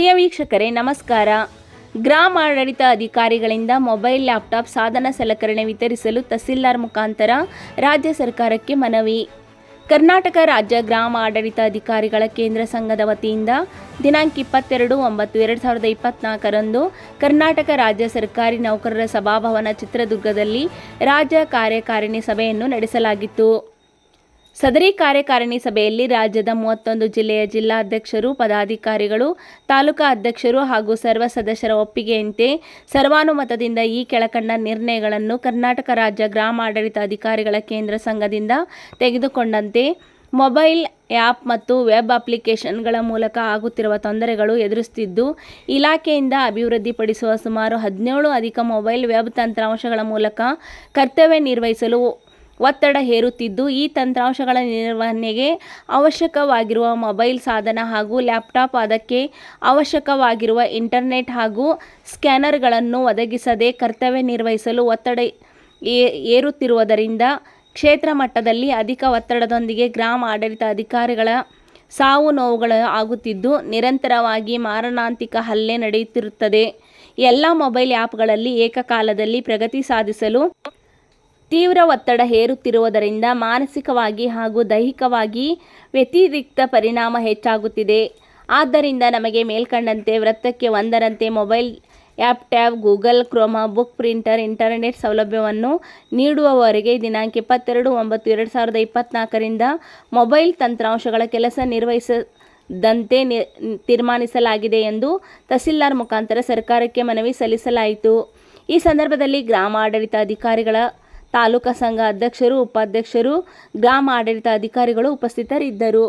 ಪ್ರಿಯ ವೀಕ್ಷಕರೇ ನಮಸ್ಕಾರ. ಗ್ರಾಮ ಆಡಳಿತ ಅಧಿಕಾರಿಗಳಿಂದ ಮೊಬೈಲ್, ಲ್ಯಾಪ್ಟಾಪ್, ಸಾಧನ ಸಲಕರಣೆ ವಿತರಿಸಲು ತಹಸೀಲ್ದಾರ್ ಮುಖಾಂತರ ರಾಜ್ಯ ಸರ್ಕಾರಕ್ಕೆ ಮನವಿ. ಕರ್ನಾಟಕ ರಾಜ್ಯ ಗ್ರಾಮ ಆಡಳಿತ ಅಧಿಕಾರಿಗಳ ಕೇಂದ್ರ ಸಂಘದ ವತಿಯಿಂದ ದಿನಾಂಕ 22/9/2024 ಕರ್ನಾಟಕ ರಾಜ್ಯ ಸರ್ಕಾರಿ ನೌಕರರ ಸಭಾಭವನ ಚಿತ್ರದುರ್ಗದಲ್ಲಿ ರಾಜ್ಯ ಕಾರ್ಯಕಾರಿಣಿ ಸಭೆಯನ್ನು ನಡೆಸಲಾಗಿತ್ತು. ಸದರಿ ಕಾರ್ಯಕಾರಿಣಿ ಸಭೆಯಲ್ಲಿ ರಾಜ್ಯದ 31 ಜಿಲ್ಲೆಯ ಜಿಲ್ಲಾಧ್ಯಕ್ಷರು, ಪದಾಧಿಕಾರಿಗಳು, ತಾಲೂಕಾ ಅಧ್ಯಕ್ಷರು ಹಾಗೂ ಸರ್ವ ಸದಸ್ಯರ ಒಪ್ಪಿಗೆಯಂತೆ ಸರ್ವಾನುಮತದಿಂದ ಈ ಕೆಳಕಂಡ ನಿರ್ಣಯಗಳನ್ನು ಕರ್ನಾಟಕ ರಾಜ್ಯ ಗ್ರಾಮಾಡಳಿತ ಅಧಿಕಾರಿಗಳ ಕೇಂದ್ರ ಸಂಘದಿಂದ ತೆಗೆದುಕೊಂಡಂತೆ ಮೊಬೈಲ್ ಆ್ಯಪ್ ಮತ್ತು ವೆಬ್ ಅಪ್ಲಿಕೇಶನ್ಗಳ ಮೂಲಕ ಆಗುತ್ತಿರುವ ತೊಂದರೆಗಳು ಎದುರಿಸುತ್ತಿದ್ದು, ಇಲಾಖೆಯಿಂದ ಅಭಿವೃದ್ಧಿಪಡಿಸುವ ಸುಮಾರು 17 ಅಧಿಕ ಮೊಬೈಲ್ ವೆಬ್ ತಂತ್ರಾಂಶಗಳ ಮೂಲಕ ಕರ್ತವ್ಯ ನಿರ್ವಹಿಸಲು ಒತ್ತಡ ಹೇರುತ್ತಿದ್ದು, ಈ ತಂತ್ರಾಂಶಗಳ ನಿರ್ವಹಣೆಗೆ ಅವಶ್ಯಕವಾಗಿರುವ ಮೊಬೈಲ್ ಸಾಧನ ಹಾಗೂ ಲ್ಯಾಪ್ಟಾಪ್, ಅದಕ್ಕೆ ಅವಶ್ಯಕವಾಗಿರುವ ಇಂಟರ್ನೆಟ್ ಹಾಗೂ ಸ್ಕ್ಯಾನರ್ಗಳನ್ನು ಒದಗಿಸದೆ ಕರ್ತವ್ಯ ನಿರ್ವಹಿಸಲು ಒತ್ತಡ ಏರುತ್ತಿರುವುದರಿಂದ ಕ್ಷೇತ್ರ ಮಟ್ಟದಲ್ಲಿ ಅಧಿಕ ಒತ್ತಡದೊಂದಿಗೆ ಗ್ರಾಮ ಆಡಳಿತ ಅಧಿಕಾರಿಗಳ ಸಾವು ನೋವುಗಳು ಆಗುತ್ತಿದ್ದು, ನಿರಂತರವಾಗಿ ಮಾರಣಾಂತಿಕ ಹಲ್ಲೆ ನಡೆಯುತ್ತಿರುತ್ತದೆ. ಎಲ್ಲ ಮೊಬೈಲ್ ಆ್ಯಪ್ಗಳಲ್ಲಿ ಏಕಕಾಲದಲ್ಲಿ ಪ್ರಗತಿ ಸಾಧಿಸಲು ತೀವ್ರ ಒತ್ತಡ ಹೇರುತ್ತಿರುವುದರಿಂದ ಮಾನಸಿಕವಾಗಿ ಹಾಗೂ ದೈಹಿಕವಾಗಿ ವ್ಯತಿರಿಕ್ತ ಪರಿಣಾಮ ಹೆಚ್ಚಾಗುತ್ತಿದೆ. ಆದ್ದರಿಂದ ನಮಗೆ ಮೇಲ್ಕಂಡಂತೆ ವೃತ್ತಕ್ಕೆ ಒಂದರಂತೆ mobile app, tab, Google Chrome, book printer, internet ಸೌಲಭ್ಯವನ್ನು ನೀಡುವವರೆಗೆ ದಿನಾಂಕ 22/9/2024 ಮೊಬೈಲ್ ತಂತ್ರಾಂಶಗಳ ಕೆಲಸ ನಿರ್ವಹಿಸದಂತೆ ತೀರ್ಮಾನಿಸಲಾಗಿದೆ ಎಂದು ತಹಸೀಲ್ದಾರ್ ಮುಖಾಂತರ ಸರ್ಕಾರಕ್ಕೆ ಮನವಿ ಸಲ್ಲಿಸಲಾಯಿತು. ಈ ಸಂದರ್ಭದಲ್ಲಿ ಗ್ರಾಮ ಆಡಳಿತ ಅಧಿಕಾರಿಗಳ ತಾಲೂಕಾ ಸಂಘ ಅಧ್ಯಕ್ಷರು, ಉಪಾಧ್ಯಕ್ಷರು, ಗ್ರಾಮ ಆಡಳಿತ ಅಧಿಕಾರಿಗಳು ಉಪಸ್ಥಿತರಿದ್ದರು.